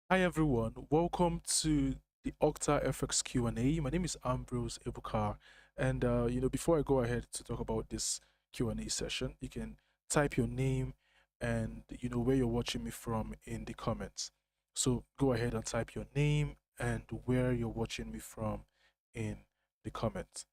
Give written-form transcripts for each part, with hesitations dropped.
Hi everyone, welcome to the Octa FX Q&A. My name is Ambrose Ebuka, and before I go ahead to talk about this Q&A session, you can type your name and where you're watching me from in the comments. So go ahead and type your name and where you're watching me from in the comments.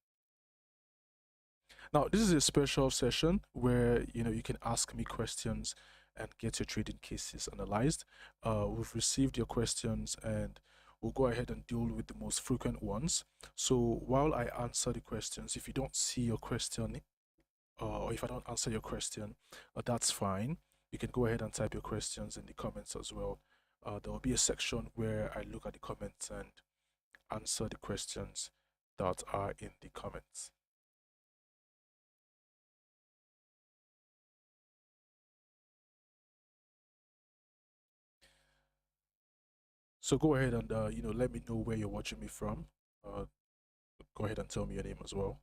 Now, this is a special session where you can ask me questions and get your trading cases analyzed. We've received your questions and we'll go ahead and deal with the most frequent ones. So while I answer the questions, if you don't see your question or if I don't answer your question, that's fine. You can go ahead and type your questions in the comments as well. There will be a section where I look at the comments and answer the questions that are in the comments. So go ahead and let me know where you're watching me from. Go ahead and tell me your name as well.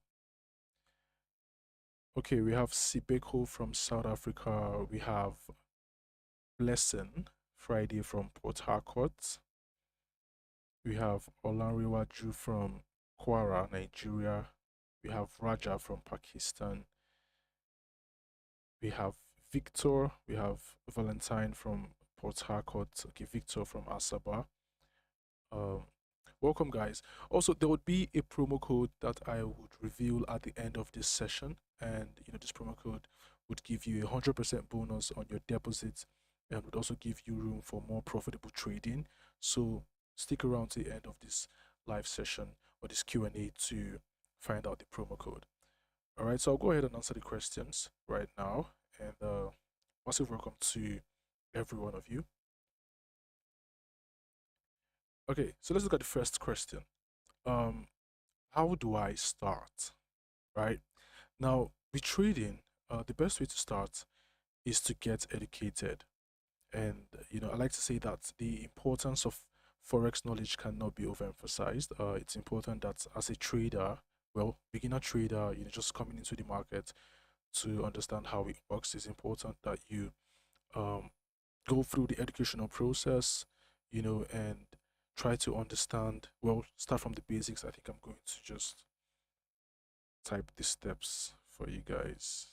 Okay, we have Sibeko from South Africa. We have Blessing Friday from Port Harcourt. We have Olanrewaju from Kwara, Nigeria. We have Raja from Pakistan. We have Victor. We have Valentine from Port Harcourt. Okay, Victor from Asaba. Um, Welcome, guys. Also, there would be a promo code that I would reveal at the end of this session, and this promo code would give you a 100% bonus on your deposit, and would also give you room for more profitable trading. So stick around to the end of this live session or this Q&A to find out the promo code. All right, so I'll go ahead and answer the questions right now, and massive welcome to every one of you. Okay, so let's look at the first question. Um, how do I start? Right now, with trading, the best way to start is to get educated. And I like to say that the importance of forex knowledge cannot be overemphasized. It's important that as a trader, well, beginner trader, just coming into the market to understand how it works, it's important that you um, go through the educational process, and try to understand. Well, start from the basics. I think I'm going to just type the steps for you guys.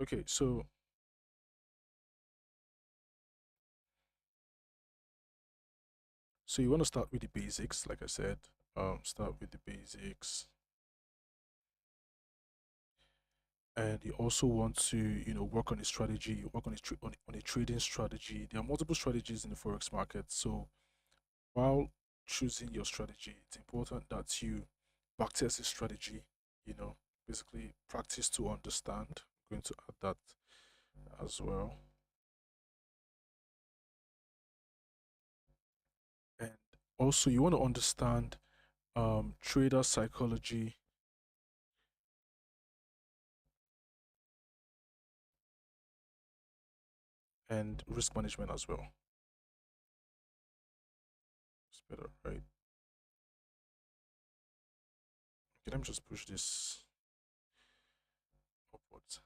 Okay, so you want to start with the basics, like I said. Start with the basics, and you also want to work on a strategy, work on on a trading strategy. There are multiple strategies in the forex market, so while choosing your strategy, it's important that you backtest the strategy. Basically practice to understand. I'm going to add that as well. And also you want to understand trader psychology and risk management as well. It's better, right? Okay, let me just push this upwards.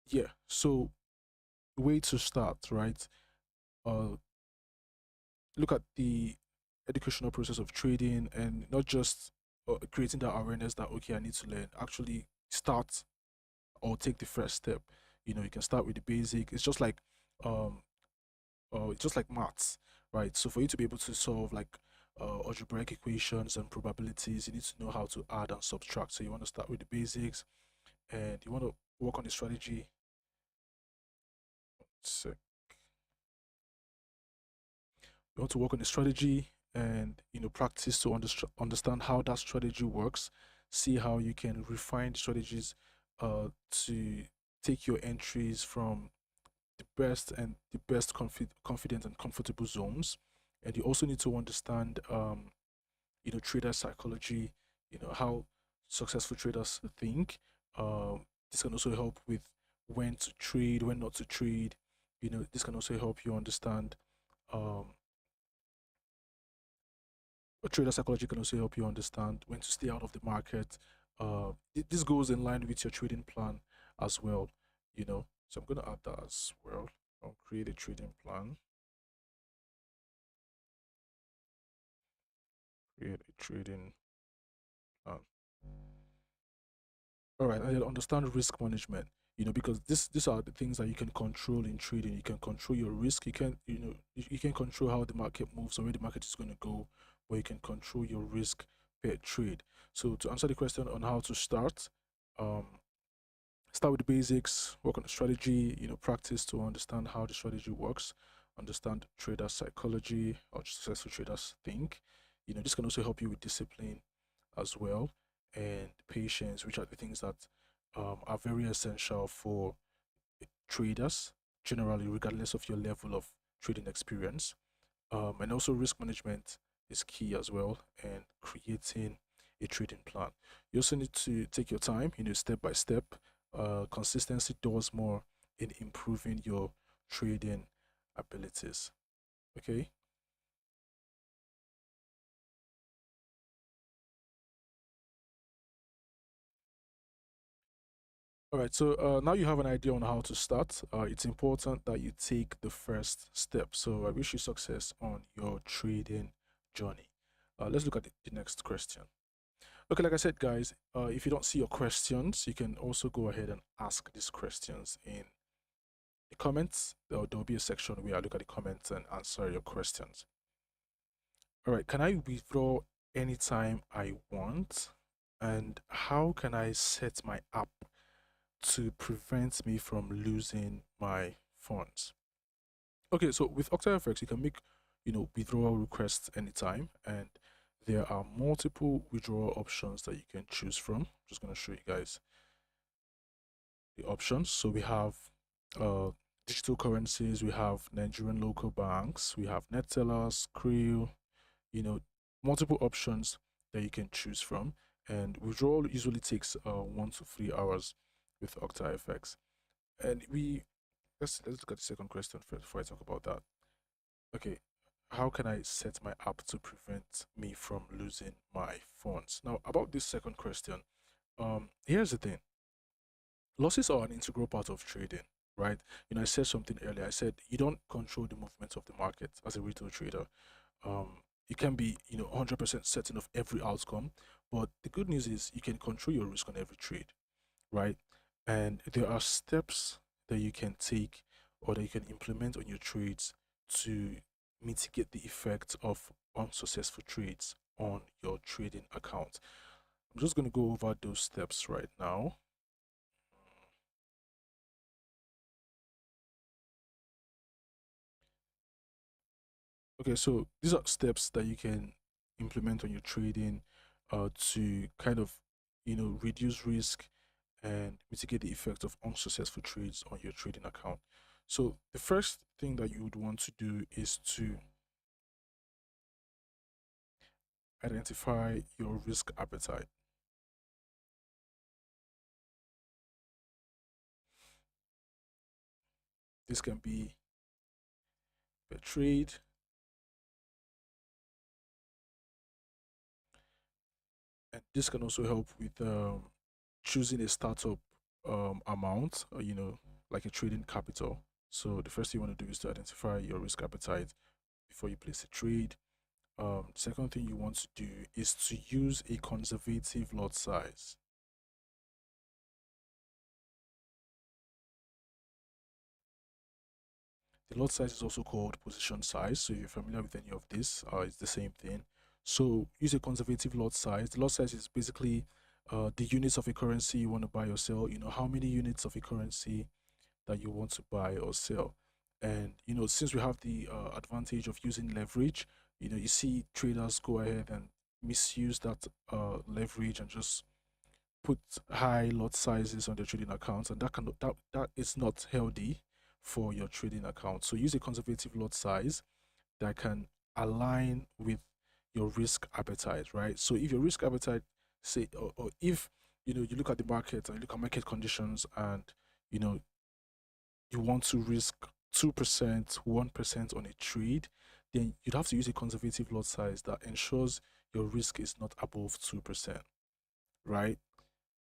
Yeah, so way to start, right? Uh, Look at the educational process of trading and not just creating that awareness that, okay, I need to learn. Actually start or take the first step. You can start with the basic. Um, it's just like maths, right? So for you to be able to solve like algebraic equations and probabilities, you need to know how to add and subtract. So you want to start with the basics, and you want to work on the strategy. So you want to work on the strategy and practice to understand how that strategy works. See how you can refine the strategies to take your entries from the best confident and comfortable zones. And you also need to understand trader psychology, how successful traders think. This can also help with when to trade, when not to trade. This can also help you understand um, trader psychology can also help you understand when to stay out of the market. This goes in line with your trading plan as well. So I'm going to add that as well. I'll create a trading plan. Create a trading plan. All right, I understand risk management. Because these are the things that you can control in trading. You can control your risk. You can you can control how the market moves or where the market is going to go, but you can control your risk per trade. So to answer the question on how to start, um, start with the basics, work on the strategy, practice to understand how the strategy works, understand trader psychology, how successful traders think. This can also help you with discipline as well and patience, which are the things that are very essential for traders generally, regardless of your level of trading experience. And also risk management is key as well, and creating a trading plan. You also need to take your time, step by step. Consistency does more in improving your trading abilities. Okay. All right, so now you have an idea on how to start. It's important that you take the first step. So I wish you success on your trading journey. Let's look at the next question. Okay, like I said, guys, if you don't see your questions, you can also go ahead and ask these questions in the comments. There'll be a section where I look at the comments and answer your questions. All right, can I withdraw anytime I want? And how can I set my app to prevent me from losing my funds? Okay, so with Octa FX, you can make, withdrawal requests anytime, and there are multiple withdrawal options that you can choose from. I'm just going to show you guys the options. So we have uh, digital currencies, we have Nigerian local banks, we have net tellers, Krill, multiple options that you can choose from. And withdrawal usually takes 1 to 3 hours with Octa FX. And let's look at the second question first before I talk about that. Okay, how can I set my app to prevent me from losing my funds? Now, about this second question, here's the thing. Losses are an integral part of trading, right? I said something earlier. I said you don't control the movements of the market as a retail trader. You can be, 100% certain of every outcome, but the good news is you can control your risk on every trade, right? And there are steps that you can take or that you can implement on your trades to mitigate the effect of unsuccessful trades on your trading account. I'm just going to go over those steps right now. Okay, so these are steps that you can implement on your trading to kind of, reduce risk and mitigate the effect of unsuccessful trades on your trading account. So the first thing that you would want to do is to identify your risk appetite. This can be per trade, and this can also help with choosing a startup amount, like a trading capital. So the first thing you want to do is to identify your risk appetite before you place a trade. Second thing you want to do is to use a conservative lot size. The lot size is also called position size. So if you're familiar with any of this, it's the same thing. So use a conservative lot size. The lot size is basically the units of a currency you want to buy or sell. How many units of a currency that you want to buy or sell. And since we have the advantage of using leverage, you see traders go ahead and misuse that leverage and just put high lot sizes on their trading accounts, and that is not healthy for your trading account. So use a conservative lot size that can align with your risk appetite, right? So if your risk appetite, say, or if you look at the market and you look at market conditions, and you know you want to risk 2%, 1% on a trade, then you'd have to use a conservative lot size that ensures your risk is not above 2%, right?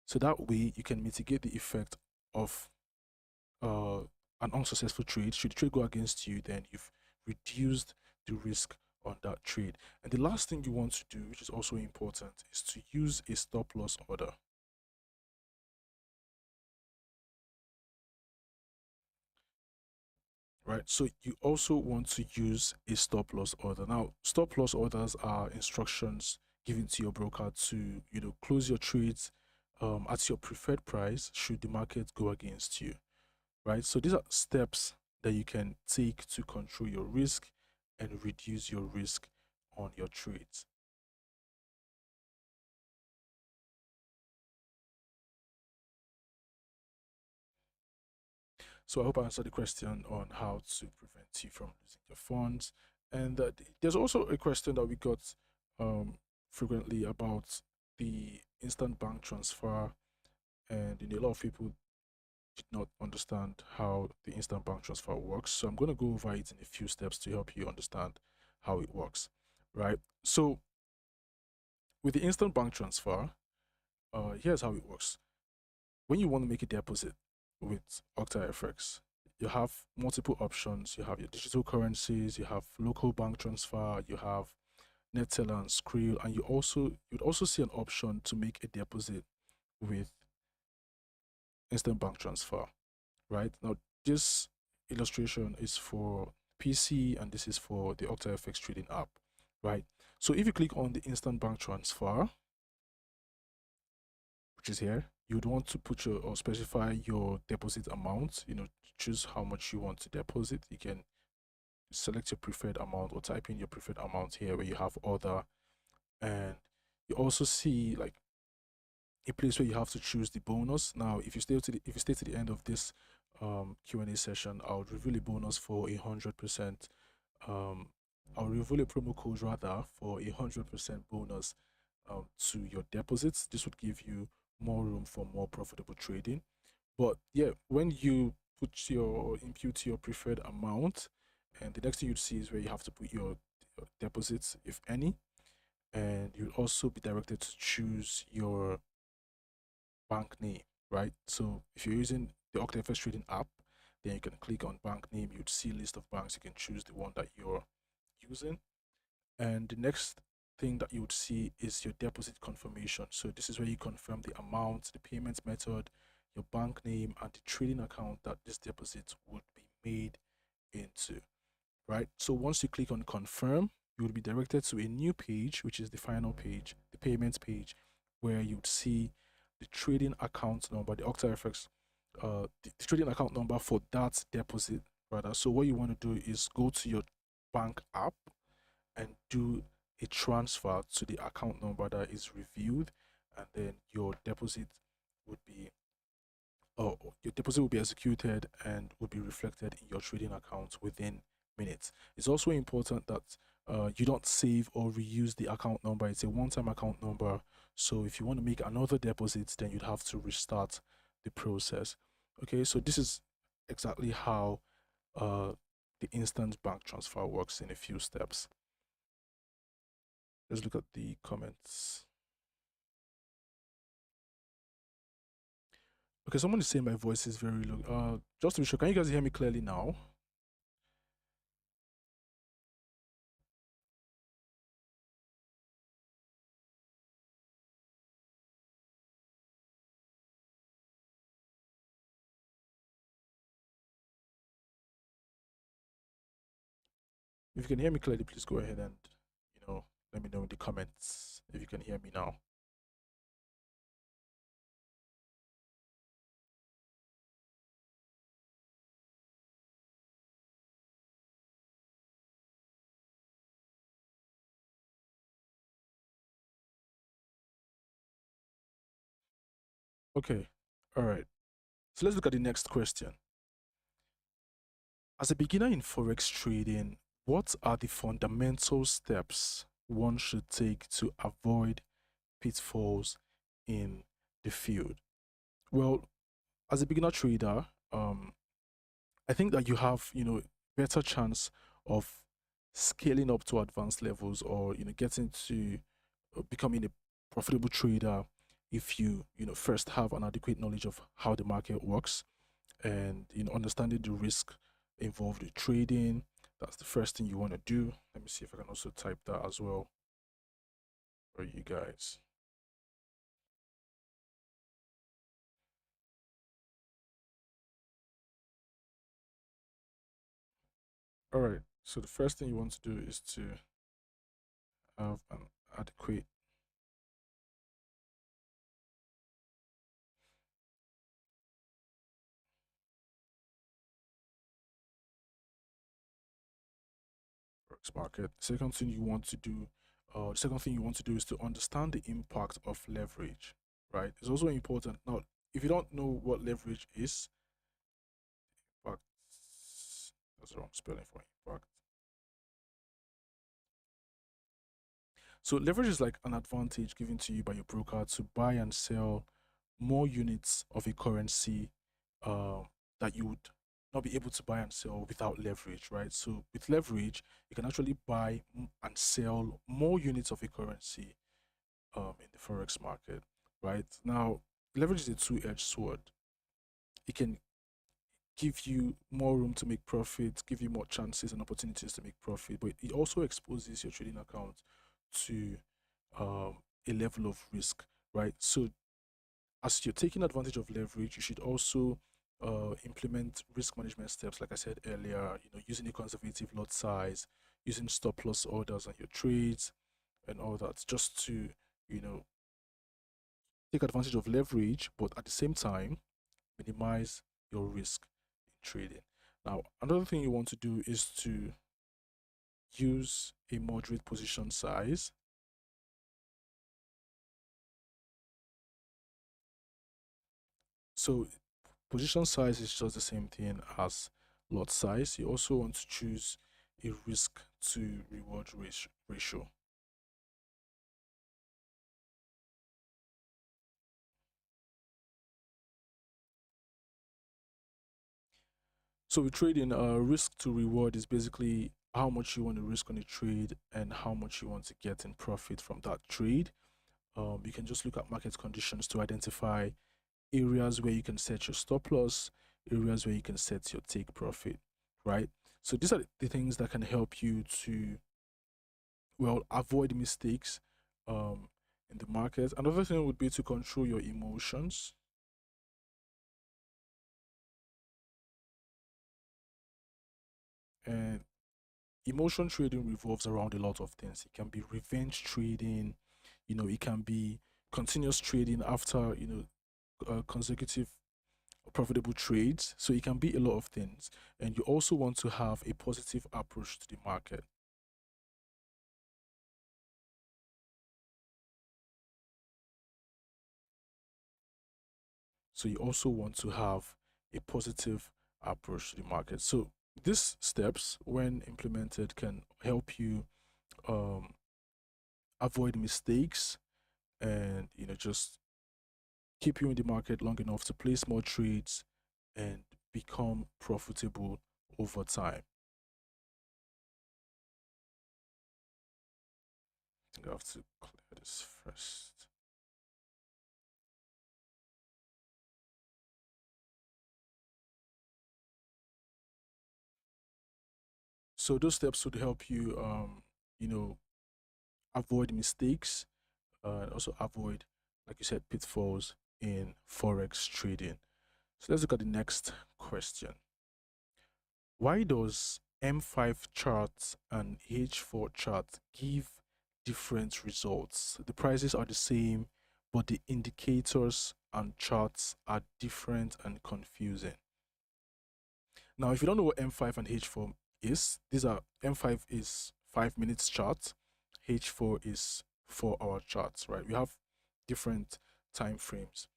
So that way you can mitigate the effect of an unsuccessful trade, should the trade go against you, then you've reduced the risk on that trade. And the last thing you want to do, which is also important, is to use a stop loss order. Right, so you also want to use a stop loss order. Now, stop loss orders are instructions given to your broker to close your trades at your preferred price should the market go against you. Right, so these are steps that you can take to control your risk and reduce your risk on your trades. So I hope I answered the question on how to prevent you from losing your funds. And there's also a question that we got frequently about the instant bank transfer, and a lot of people did not understand how the instant bank transfer works. So I'm going to go over it in a few steps to help you understand how it works, right? So with the instant bank transfer, here's how it works. When you want to make a deposit with Octa FX, you have multiple options. You have your digital currencies, you have local bank transfer, you have Neteller and Skrill, and you'd also see an option to make a deposit with instant bank transfer. Right now, this illustration is for PC, and this is for the Octa FX trading app. Right. So if you click on the instant bank transfer, which is here, you'd want to put your or specify your deposit amount. Choose how much you want to deposit. You can select your preferred amount or type in your preferred amount here where you have other, and you also see like a place where you have to choose the bonus. Now, if you stay to the end of this Q&A session, I'll reveal a bonus for 100%. I'll reveal a promo code rather for 100% bonus to your deposits. This would give you more room for more profitable trading. But yeah, when you input your preferred amount, and the next thing you'd see is where you have to put your deposits, if any, and you'll also be directed to choose your bank name, right? So if you're using the Octa FX trading app, then you can click on bank name. You'd see a list of banks. You can choose the one that you're using, and the next thing that you would see is your deposit confirmation. So this is where you confirm the amount, the payment method, your bank name, and the trading account that this deposit would be made into, right? So once you click on confirm, you will be directed to a new page, which is the final page, the payments page, where you'd see the trading account number, the Octa FX, the trading account number for that deposit, rather. So what you want to do is go to your bank app and do a transfer to the account number that is reviewed, and then your deposit would be executed and would be reflected in your trading account within minutes. It's also important that you don't save or reuse the account number. It's a one-time account number, so if you want to make another deposit, then you'd have to restart the process. Okay, so this is exactly how the instant bank transfer works in a few steps. Let's look at the comments. Okay, someone is saying my voice is very low. Just to be sure, can you guys hear me clearly now? If you can hear me clearly, please go ahead and let me know in the comments if you can hear me now. Okay, all right. So let's look at the next question. As a beginner in Forex trading, what are the fundamental steps one should take to avoid pitfalls in the field? Well, as a beginner trader, I think that you have, better chance of scaling up to advanced levels, or, getting to becoming a profitable trader if you, first have an adequate knowledge of how the market works. and understanding the risk involved in trading. That's the first thing you want to do. Let me see if I can also type that as well for you guys. All right, so the first thing you want to do is to have an adequate Forex market. The second thing you want to do is to understand the impact of leverage, right? It's also important. Now, if you don't know what leverage is, impact, that's the wrong spelling for impact. So leverage is like an advantage given to you by your broker to buy and sell more units of a currency that you would not be able to buy and sell without leverage, right? So with leverage, you can actually buy and sell more units of a currency in the forex market, right? Now, leverage is a two-edged sword. It can give you more room to make profit, give you more chances and opportunities to make profit, but it also exposes your trading account to a level of risk, right? So as you're taking advantage of leverage, you should also implement risk management steps, like I said earlier, using a conservative lot size, using stop loss orders on your trades and all that, just to, you know, take advantage of leverage, but at the same time, minimize your risk in trading. Now, another thing you want to do is to use a moderate position size. So position size is just the same thing as lot size. You also want to choose a risk to reward ratio. So with trading, risk to reward is basically how much you want to risk on a trade and how much you want to get in profit from that trade. You can just look at market conditions to identify areas where you can set your stop loss, areas where you can set your take profit, right? So these are the things that can help you to, well, avoid mistakes in the market. Another thing would be to control your emotions. And emotion trading revolves around a lot of things. It can be revenge trading, it can be continuous trading after, consecutive profitable trades. So it can be a lot of things. And you also want to have a positive approach to the market. So you also want to have a positive approach to the market. So these steps, when implemented, can help you um, avoid mistakes and just keep you in the market long enough to place more trades and become profitable over time. I think I have to clear this first. So those steps would help you, you know, avoid mistakes and also avoid, like you said, pitfalls in forex trading. So let's look at the next question. Why does M5 chart and H4 chart give different results? The prices are the same, but the indicators and charts are different and confusing. Now, if you don't know what M5 and H4 is, these are M5 is 5 minutes chart, H4 is 4 hour charts, right? We have different time frames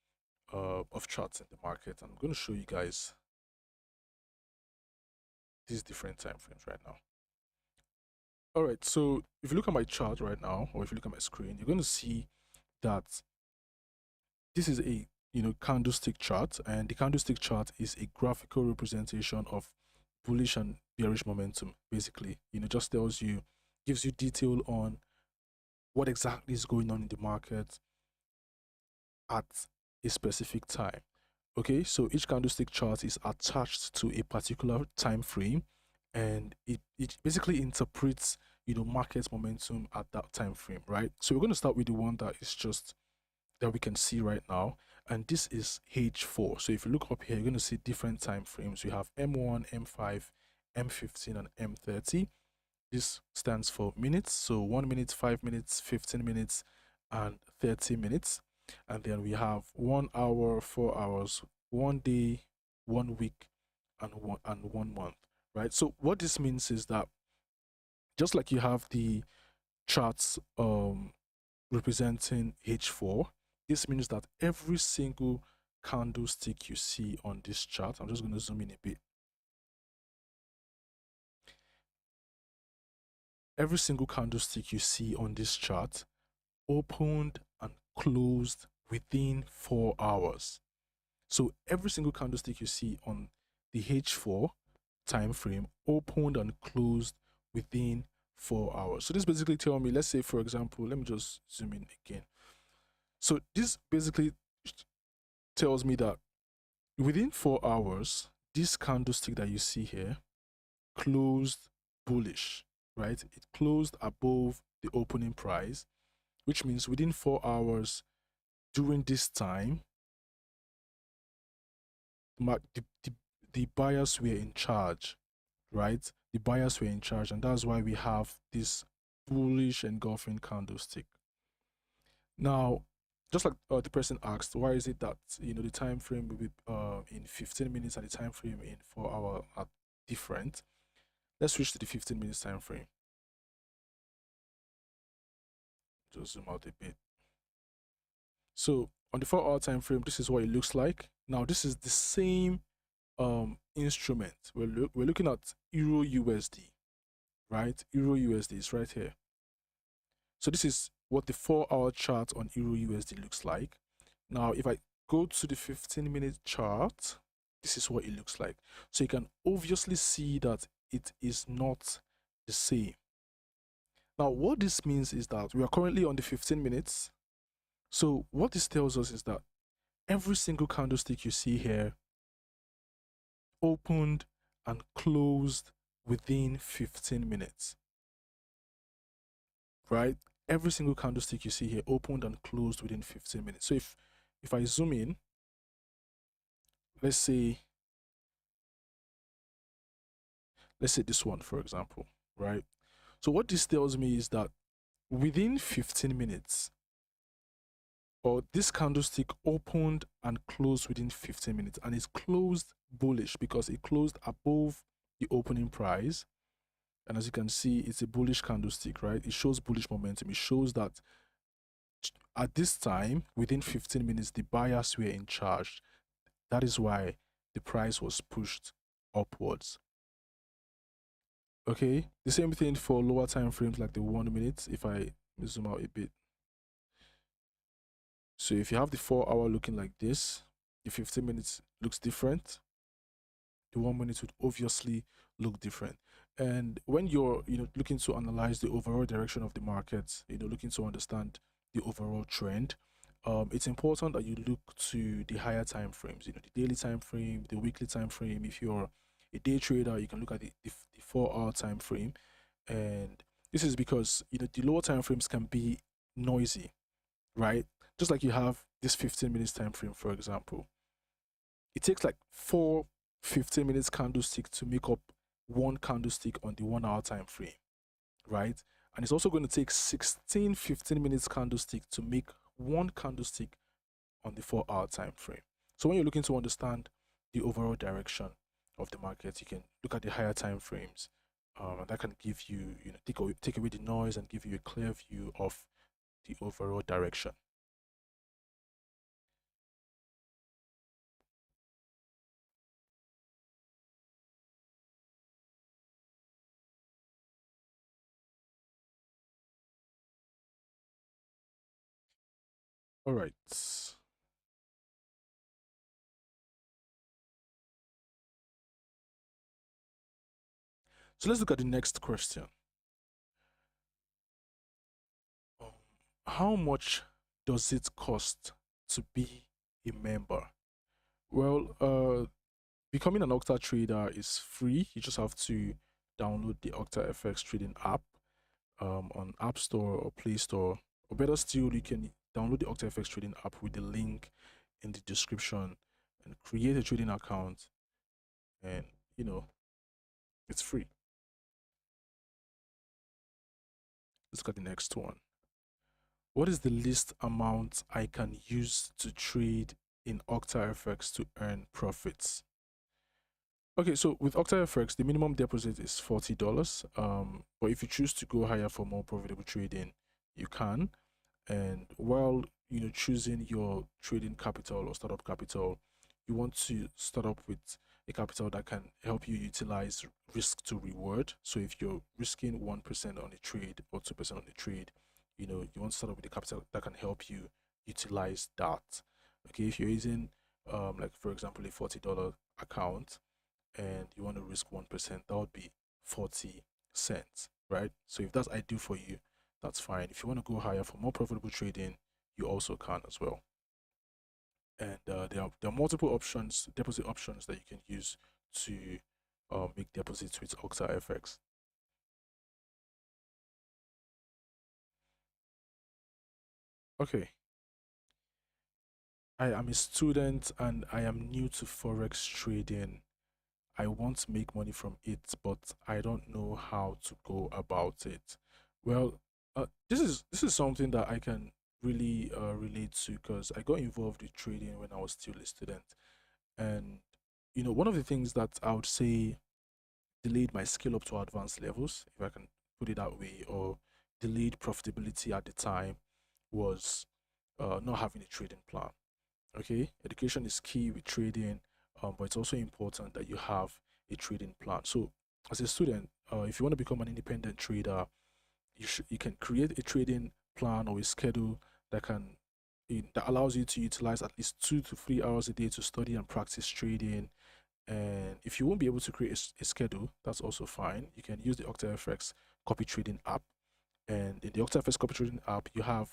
of charts in the market. I'm going to show you guys these different time frames right now. All right, so if you look at my chart right now, or if you look at my screen, you're going to see that this is a candlestick chart, and the candlestick chart is a graphical representation of bullish and bearish momentum. Basically, just tells you, gives you detail on what exactly is going on in the market at a specific time. Okay, so each candlestick chart is attached to a particular time frame, and it basically interprets market momentum at that time frame, right? So we're going to start with the one that is just that we can see right now, and this is H4. So if you look up here, you're going to see different time frames. We have M1, M5, M15, and M30. This stands for minutes, so 1 minute, 5 minutes, 15 minutes, and 30 minutes. And then we have 1 hour, 4 hours, 1 day, 1 week, and 1 month, right? So what this means is that just like you have the charts representing H4, this means that every single candlestick you see on this chart, I'm just going to zoom in a bit. Every single candlestick you see on this chart opened and closed within 4 hours. So every single candlestick you see on the H4 time frame opened and closed within 4 hours. So this basically tells me, let's say for example, let me just zoom in again. So this basically tells me that within 4 hours, this candlestick that you see here closed bullish, right? It closed above the opening price, which means within 4 hours during this time, the buyers were in charge, right? The buyers were in charge, and that's why we have this bullish engulfing candlestick. Now, just like the person asked, why is it that the time frame will be in 15 minutes and the time frame in 4 hours are different? Let's switch to the 15 minutes time frame. Just zoom out a bit. So on the 4-hour time frame, this is what it looks like. Now this is the same instrument. We're looking at Euro USD, right? Euro USD is right here. So this is what the 4-hour chart on Euro USD looks like. Now if I go to the 15-minute chart, this is what it looks like. So you can obviously see that it is not the same. Now what this means is that we are currently on the 15 minutes. So what this tells us is that every single candlestick you see here opened and closed within 15 minutes, right? Every single candlestick you see here opened and closed within 15 minutes. So if I zoom in, let's say this one, for example, right? So what this tells me is that within 15 minutes, or this candlestick opened and closed within 15 minutes, and it's closed bullish because it closed above the opening price. And as you can see, it's a bullish candlestick, right? It shows bullish momentum. It shows that at this time, within 15 minutes, the buyers were in charge. That is why the price was pushed upwards. Okay, the same thing for lower time frames like the 1 minute. If I zoom out a bit. So if you have the 4-hour looking like this, the 15 minutes looks different. The 1 minute would obviously look different. And when you're looking to analyze the overall direction of the market, looking to understand the overall trend, it's important that you look to the higher time frames, the daily time frame, the weekly time frame. If you're a day trader, you can look at the 4-hour time frame. And this is because the lower time frames can be noisy, right? Just like you have this 15 minutes time frame, for example. It takes like 4 15 minutes candlestick to make up one candlestick on the 1-hour time frame, right? And it's also going to take 16 15 minutes candlestick to make one candlestick on the 4-hour time frame. So when you're looking to understand the overall direction of the market, you can look at the higher time frames, and that can give you, take away the noise and give you a clear view of the overall direction. All right. So let's look at the next question. How much does it cost to be a member? Well, becoming an Octa trader is free. You just have to download the Octa FX trading app on App Store or Play Store. Or better still, you can download the Octa FX trading app with the link in the description and create a trading account. And, you know, it's free. Let's look at the next one. What is the least amount I can use to trade in Octa FX to earn profits? Okay, so with Octa FX, the minimum deposit is $40. But if you choose to go higher for more profitable trading, you can. And while choosing your trading capital or startup capital, you want to start up with a capital that can help you utilize risk to reward. So if you're risking 1% on a trade or 2% on a trade, you want to start up with a capital that can help you utilize that. Okay, if you're using like for example a $40 account and you want to risk 1%, that would be 40 cents, right? So if that's ideal for you, that's fine. If you want to go higher for more profitable trading, you also can as well. And there are multiple options, deposit options that you can use to make deposits with Octa FX. Okay, I am a student and I am new to Forex trading. I want to make money from it, but I don't know how to go about it. Well, this is something that I can really relate to because I got involved with trading when I was still a student, and one of the things that I would say delayed my skill up to advanced levels, if I can put it that way, or delayed profitability at the time was not having a trading plan. Okay, education is key with trading, but it's also important that you have a trading plan. So as a student, if you want to become an independent trader, you can create a trading plan or a schedule that that allows you to utilize at least 2 to 3 hours a day to study and practice trading. And if you won't be able to create a schedule, that's also fine. You can use the OctaFX copy trading app, and in the OctaFX copy trading app, you have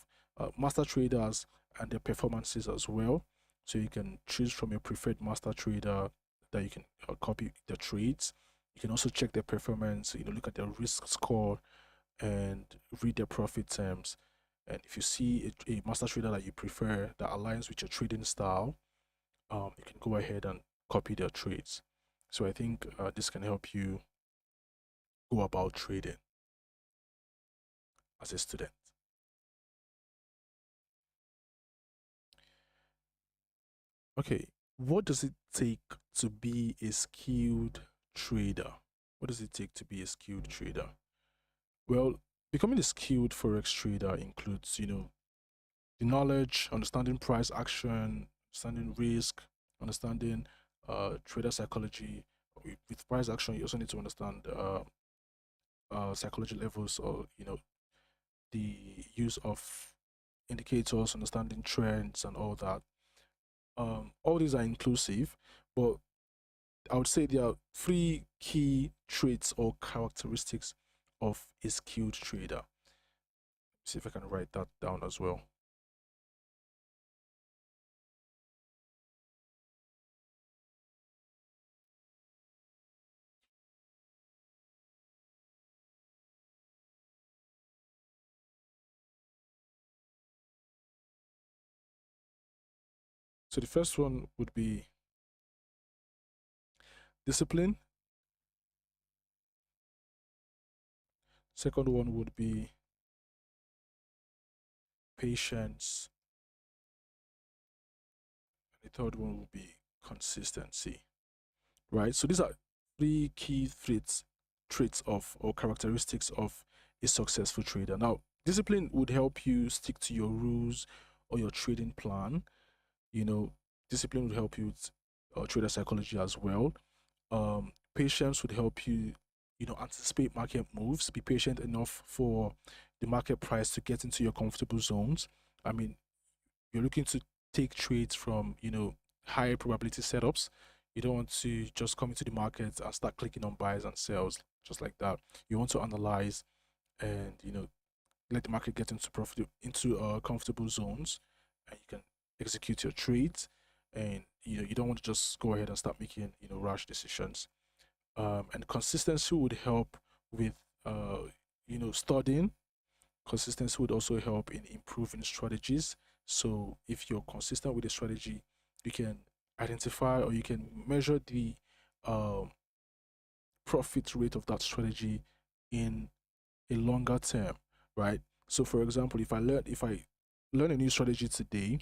master traders and their performances as well. So you can choose from your preferred master trader that you can copy the trades. You can also check their performance, look at their risk score and read their profit terms. And if you see a master trader that you prefer that aligns with your trading style, you can go ahead and copy their trades. So I think this can help you go about trading as a student. Okay, what does it take to be a skilled trader? What does it take to be a skilled trader? Well, becoming a skilled forex trader includes, the knowledge, understanding price action, understanding risk, understanding trader psychology. With price action, you also need to understand psychology levels, or the use of indicators, understanding trends, and all that. All these are inclusive, but I would say there are three key traits or characteristics of a skilled trader. See if I can write that down as well. So the first one would be discipline. Second one would be patience. And the third one would be consistency. Right? So these are three key traits of or characteristics of a successful trader. Now, discipline would help you stick to your rules or your trading plan. Discipline would help you with trader psychology as well. Patience would help you, anticipate market moves, be patient enough for the market price to get into your comfortable zones. I mean, you're looking to take trades from, high probability setups. You don't want to just come into the market and start clicking on buys and sells just like that. You want to analyze and, let the market get into comfortable zones, and you can execute your trades. And you don't want to just go ahead and start making rash decisions. And consistency would help with studying. Consistency would also help in improving strategies. So if you're consistent with a strategy, you can identify or you can measure the um, profit rate of that strategy in a longer term, right? So for example, if I learn a new strategy today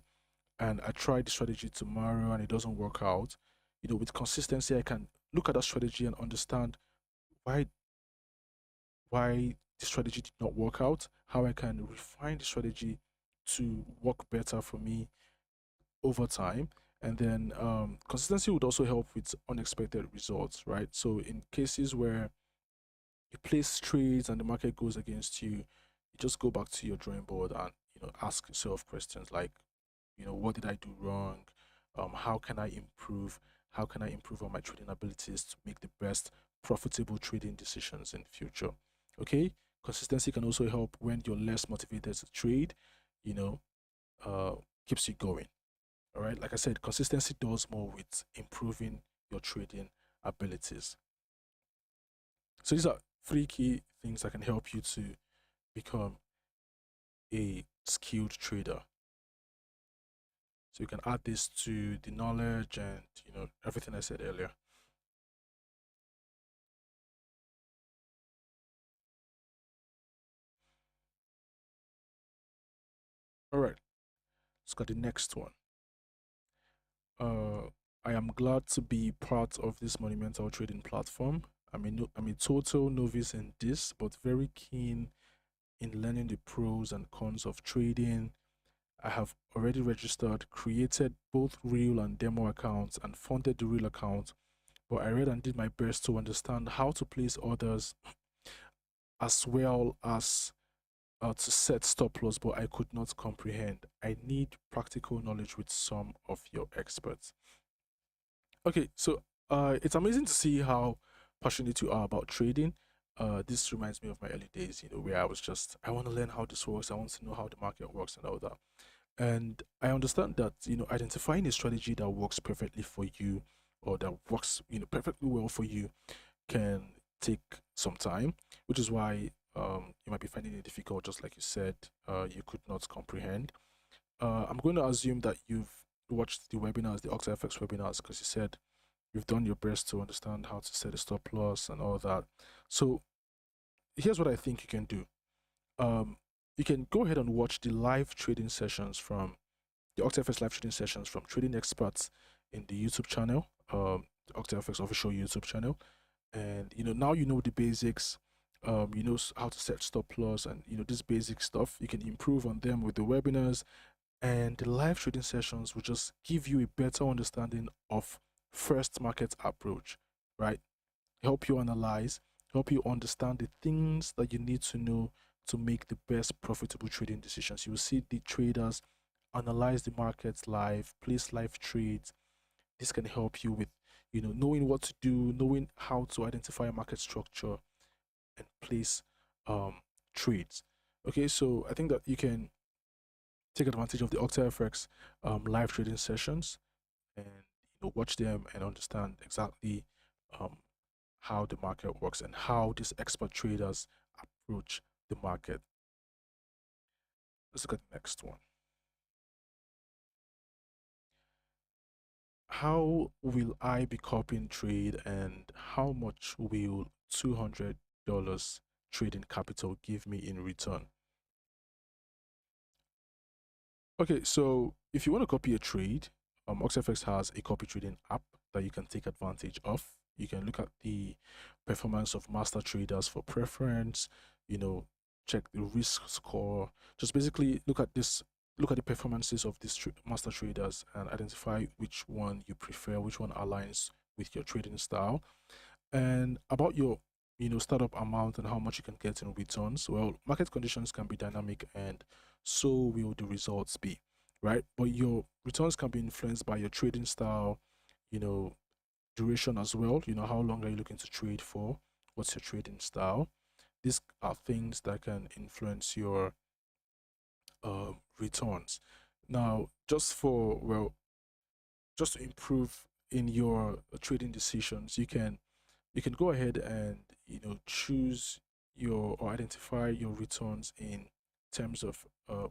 and I try the strategy tomorrow and it doesn't work out, with consistency I can look at that strategy and understand why the strategy did not work out, how I can refine the strategy to work better for me over time. And then consistency would also help with unexpected results, right? So in cases where you place trades and the market goes against you, you just go back to your drawing board and ask yourself questions like, what did I do wrong? How can I improve? How can I improve on my trading abilities to make the best profitable trading decisions in the future? Okay, consistency can also help when you're less motivated to trade. You know, uh, keeps you going. All right, like I said, consistency does more with improving your trading abilities. So these are three key things that can help you to become a skilled trader. So you can add this to the knowledge and everything I said earlier. All right, let's got the next one. I am glad to be part of this monumental trading platform. I'm a total novice in this, but very keen in learning the pros and cons of trading. I have already registered, created both real and demo accounts, and funded the real account. But I read and did my best to understand how to place orders as well as to set stop loss, but I could not comprehend. I need practical knowledge with some of your experts. Okay, so it's amazing to see how passionate you are about trading. This reminds me of my early days, where I want to learn how this works. I want to know how the market works and all that. And I understand that, identifying a strategy that works perfectly for you or that works, perfectly well for you can take some time, which is why you might be finding it difficult, just like you said, you could not comprehend. I'm going to assume that you've watched the webinars, the Octa FX webinars, because you said you've done your best to understand how to set a stop loss and all that. So here's what I think you can do. You can go ahead and watch the live trading sessions from the OctaFX live trading sessions from trading experts in the YouTube channel, the OctaFX official YouTube channel. And now you know the basics. You know how to set stop loss and this basic stuff. You can improve on them with the webinars, and the live trading sessions will just give you a better understanding of first market approach, right? Help you analyze, help you understand the things that you need to know to make the best profitable trading decisions. You will see the traders analyze the markets live, place live trades. This can help you with, knowing what to do, knowing how to identify a market structure and place trades. Okay, so I think that you can take advantage of the OctaFX live trading sessions and watch them and understand exactly um, how the market works and how these expert traders approach the market. Let's look at the next one. How will I be copying trade and how much will $200 trading capital give me in return? Okay, so if you want to copy a trade, OxFX has a copy trading app that you can take advantage of. You can look at the performance of master traders for preference, check the risk score. Just basically look at the performances of these master traders and identify which one you prefer, which one aligns with your trading style. And about your startup amount and how much you can get in returns, well, market conditions can be dynamic and so will the results be, right? But your returns can be influenced by your trading style, you know duration as well. How long are you looking to trade for? What's your trading style? These are things that can influence your returns. Now, just to improve in your trading decisions, you can go ahead and choose your or identify your returns in terms of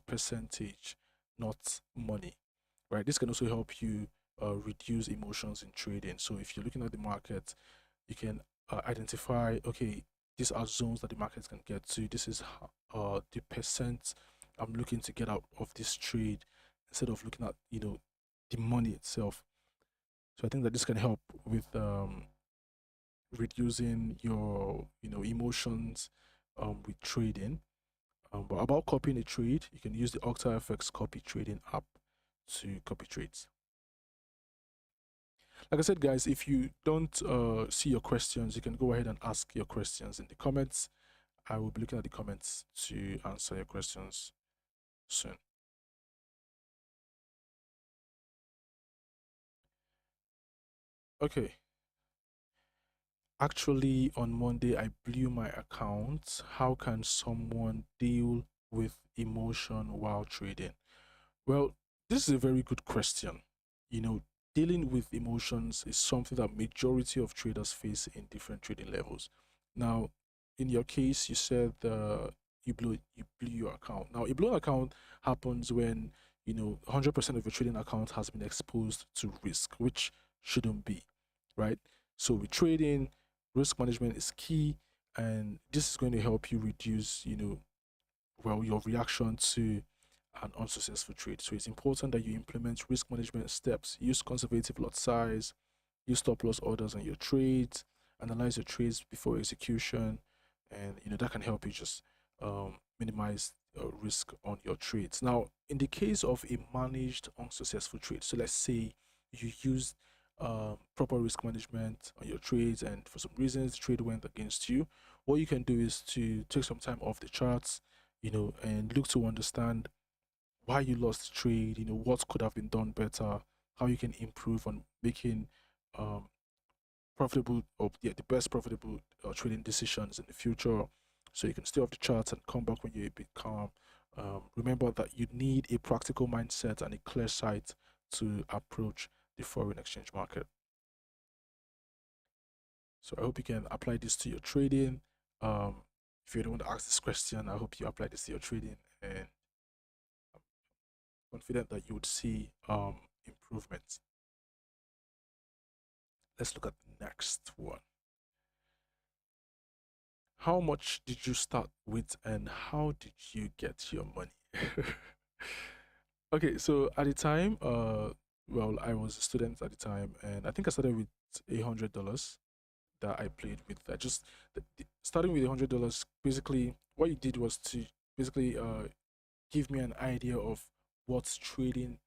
percentage, not money, right? This can also help you reduce emotions in trading. So if you're looking at the market, you can identify, okay, these are zones that the market can get to. This is the percent I'm looking to get out of this trade, instead of looking at the money itself. So I think that this can help with reducing your emotions with trading. But about copying a trade, you can use the Octa FX copy trading app to copy trades. Like I said, guys, if you don't see your questions, you can go ahead and ask your questions in the comments. I will be looking at the comments to answer your questions soon. Okay. Actually, on Monday, I blew my account. How can someone deal with emotion while trading? Well, this is a very good question. You know, dealing with emotions is something that majority of traders face in different trading levels. Now, in your case, you said you blew your account. Now, a blown account happens when 100% of your trading account has been exposed to risk, which shouldn't be, right? So with trading, risk management is key, and this is going to help you reduce, your reaction to an unsuccessful trade. So it's important that you implement risk management steps. Use conservative lot size, use stop loss orders on your trades, analyze your trades before execution, and that can help you just minimize risk on your trades. Now, in the case of a managed unsuccessful trade, so let's say you use proper risk management on your trades, and for some reasons the trade went against you, what you can do is to take some time off the charts, and look to understand why you lost the trade, what could have been done better, how you can improve on making um, profitable or the best profitable trading decisions in the future, so you can stay off the charts and come back when you're a bit calm. Remember that you need a practical mindset and a clear sight to approach the foreign exchange market. So I hope you can apply this to your trading. If you're the one to ask this question, I hope you apply this to your trading, and confident that you would see improvements. Let's look at the next one. How much did you start with, and how did you get your money? Okay, so at the time, well, I was a student at the time, and I think I started with $100 that I played with. I just starting with $100. Basically, what you did was to basically give me an idea of what trading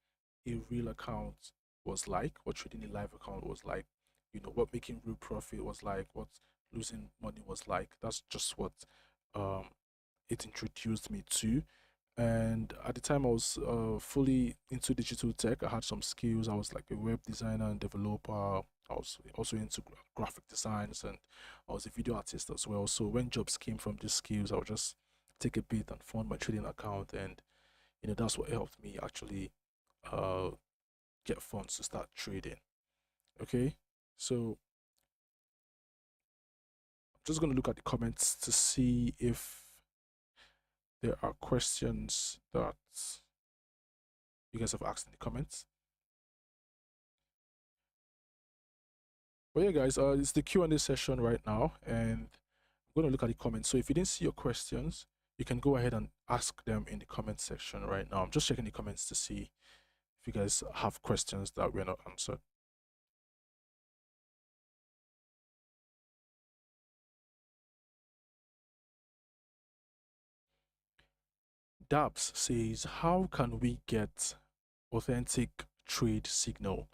a real account was like, what trading a live account was like, what making real profit was like, what losing money was like. That's just what um, it introduced me to. And at the time, I was fully into digital tech. I had some skills. I was like a web designer and developer. I was also into graphic designs, and I was a video artist as well. So when jobs came from these skills, I would just take a bit and fund my trading account, and that's what helped me actually uh, get funds to start trading. Okay, so I'm just going to look at the comments to see if there are questions that you guys have asked in the comments. But yeah, guys, it's the Q&A session right now, and I'm going to look at the comments. So if you didn't see your questions, you can go ahead and ask them in the comment section right now. I'm just checking the comments to see if you guys have questions that were not answered. Dabs says, how can we get authentic trade signal?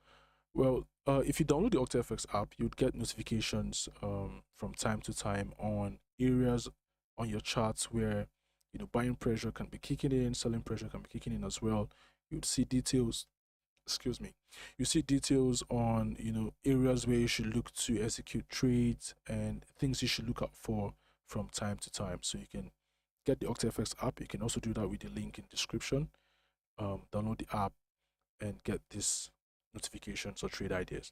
Well, if you download the OctaFX app, you'd get notifications from time to time on areas on your charts where buying pressure can be kicking in, selling pressure can be kicking in as well. You'd see details. Excuse me. You see details on areas where you should look to execute trades and things you should look out for from time to time. So you can get the OctaFX app. You can also do that with the link in description. Download the app and get this notifications or trade ideas.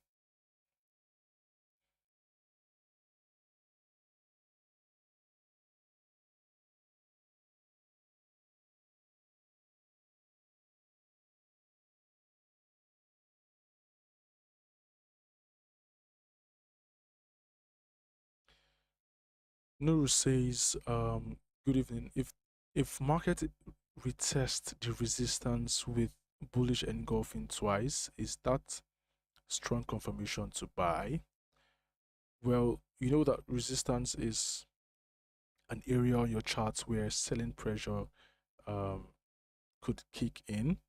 Nuru says, good evening. If market retest the resistance with bullish engulfing twice, is that strong confirmation to buy? Well, you know that resistance is an area on your charts where selling pressure um, could kick in,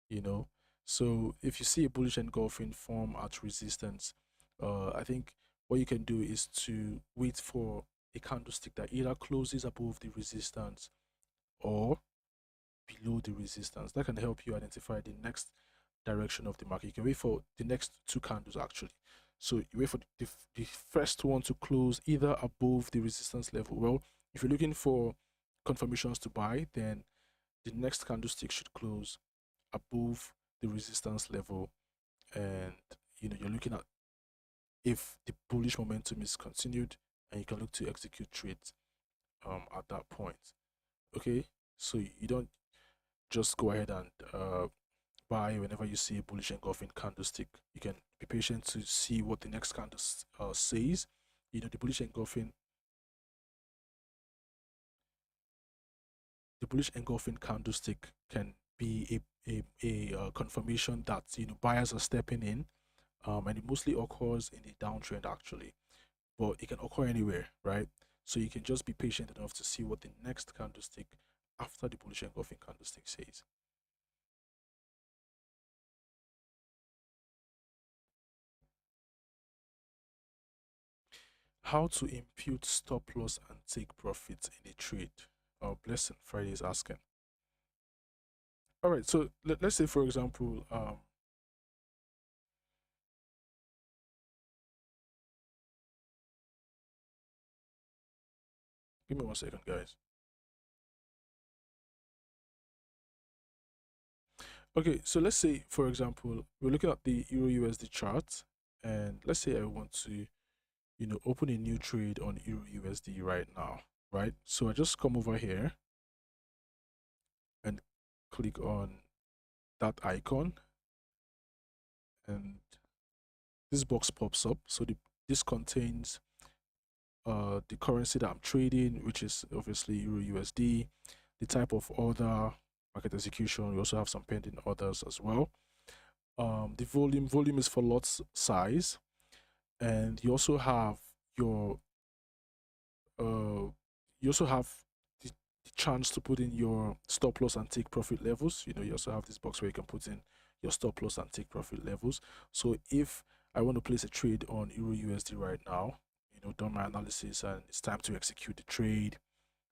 you know. So if you see a bullish engulfing form at resistance, I think what you can do is to wait for a candlestick that either closes above the resistance or below the resistance. That can help you identify the next direction of the market. You can wait for the next two candles actually. So you wait for the first one to close either above the resistance level. Well, if you're looking for confirmations to buy, then the next candlestick should close above the resistance level, and you're looking at if the bullish momentum is continued, and you can look to execute trades at that point. Okay, so you don't just go ahead and buy whenever you see a bullish engulfing candlestick. You can be patient to see what the next candle says. The bullish engulfing candlestick can be a confirmation that buyers are stepping in, and it mostly occurs in a downtrend actually, but it can occur anywhere, right? So you can just be patient enough to see what the next candlestick after the bullish engulfing candlestick says. How to impute stop loss and take profit in a trade? Blessing Friday is asking. All right, so let's say for example, give me 1 second, guys. Okay, so let's say for example, we're looking at the Euro USD chart, and let's say I want to, open a new trade on Euro USD right now, right? So I just come over here and click on that icon, and this box pops up. So this contains the currency that I'm trading, which is obviously Euro USD, the type of order, market execution. We also have some pending orders as well. The volume is for lot size, and you also have your you also have the chance to put in your stop loss and take profit levels. You also have this box where you can put in your stop loss and take profit levels. So if I want to place a trade on Euro USD right now, done my analysis and it's time to execute the trade,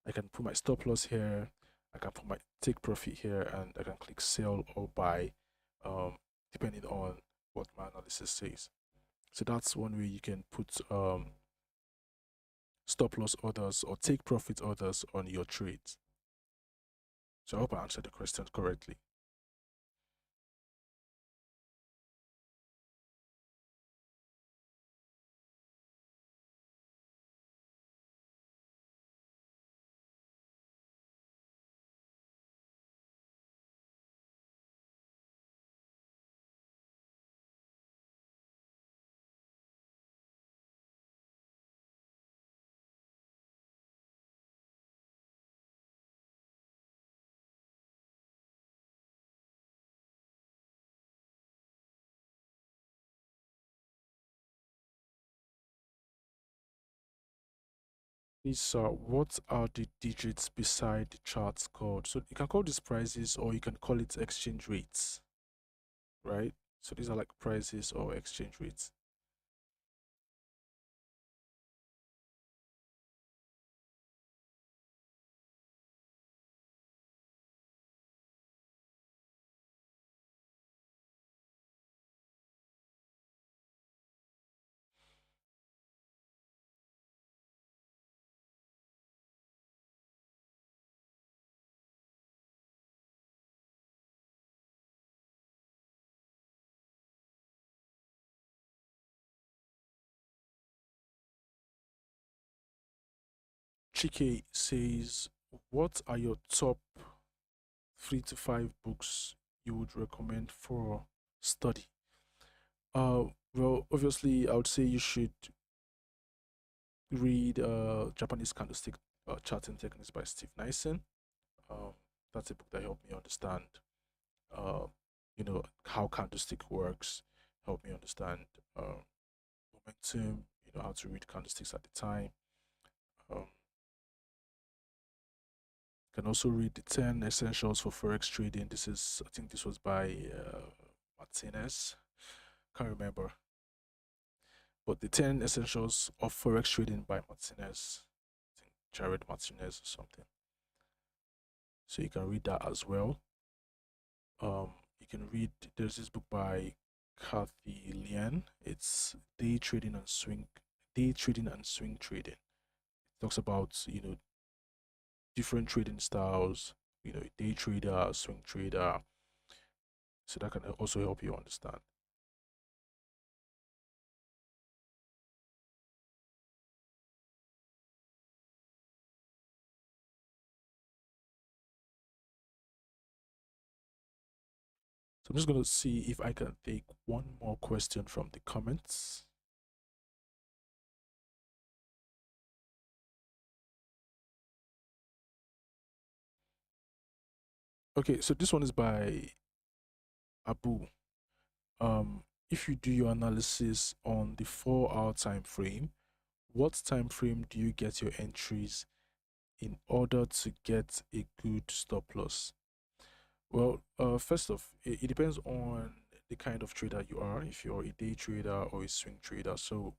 I can put my stop loss here, I can put my take profit here, and I can click sell or buy, depending on what my analysis says. So that's one way you can put stop loss orders or take profit orders on your trades. So I hope I answered the question correctly. Please, what are the digits beside the charts called? So you can call these prices or you can call it exchange rates, right? So these are like prices or exchange rates. Chike says, what are your top 3 to 5 books you would recommend for study? Well, obviously, I would say you should read Japanese Candlestick Charting Techniques by Steve Nyssen. That's a book that helped me understand, uh, how candlestick works, helped me understand momentum, how to read candlesticks at the time. Um, can also read the 10 Essentials for Forex Trading. I think this was by Martinez. Can't remember. But the 10 Essentials of Forex Trading by Martinez. I think Jared Martinez or something. So you can read that as well. You can read, there's this book by Kathy Lian. It's Day Trading and Swing Trading. It talks about, different trading styles, day trader, swing trader. So that can also help you understand. So I'm just going to see if I can take one more question from the comments. Okay, so this one is by Abu. If you do your analysis on the 4-hour time frame, what time frame do you get your entries in order to get a good stop loss? Well, first off, it depends on the kind of trader you are. If you're a day trader or a swing trader. So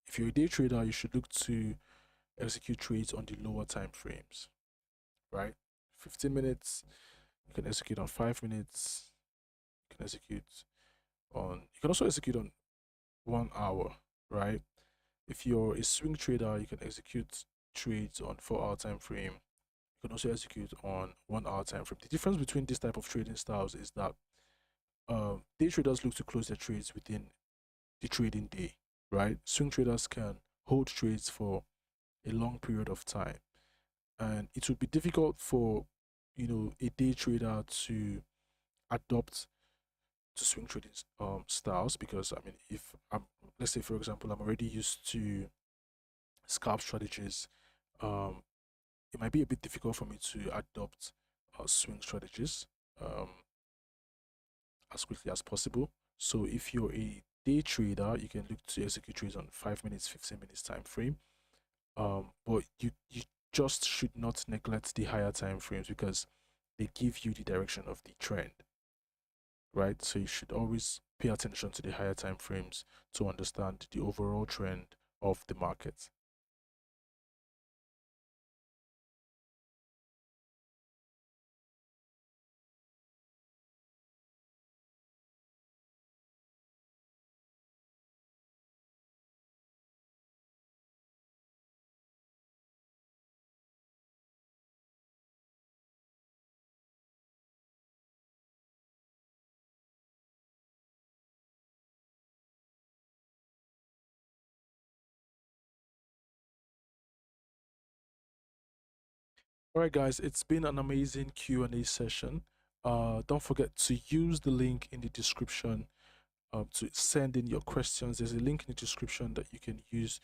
if you're a day trader, you should look to execute trades on the lower time frames, right? 15 minutes, you can execute on 5 minutes, you can also execute on 1 hour, right? If you're a swing trader, you can execute trades on 4-hour time frame. You can also execute on 1 hour time frame. The difference between this type of trading styles is that day traders look to close their trades within the trading day, right? Swing traders can hold trades for a long period of time, and it would be difficult for a day trader to adopt to swing trading styles, because I mean, if I'm, let's say for example, I'm already used to scalp strategies, it might be a bit difficult for me to adopt swing strategies as quickly as possible. So if you're a day trader, you can look to execute trades on 5 minutes, 15 minutes time frame. But you just should not neglect the higher time frames, because they give you the direction of the trend, right? So you should always pay attention to the higher time frames to understand the overall trend of the market. All right, guys, it's been an amazing Q&A session. Don't forget to use the link in the description to send in your questions. There's a link in the description that you can use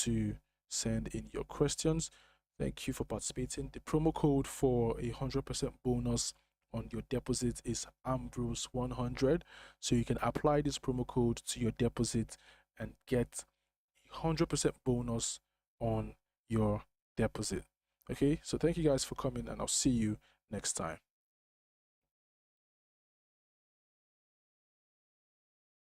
to send in your questions. Thank you for participating. The promo code for a 100% bonus on your deposit is Ambrose100. So you can apply this promo code to your deposit and get a 100% bonus on your deposit. Okay, so thank you guys for coming, and I'll see you next time.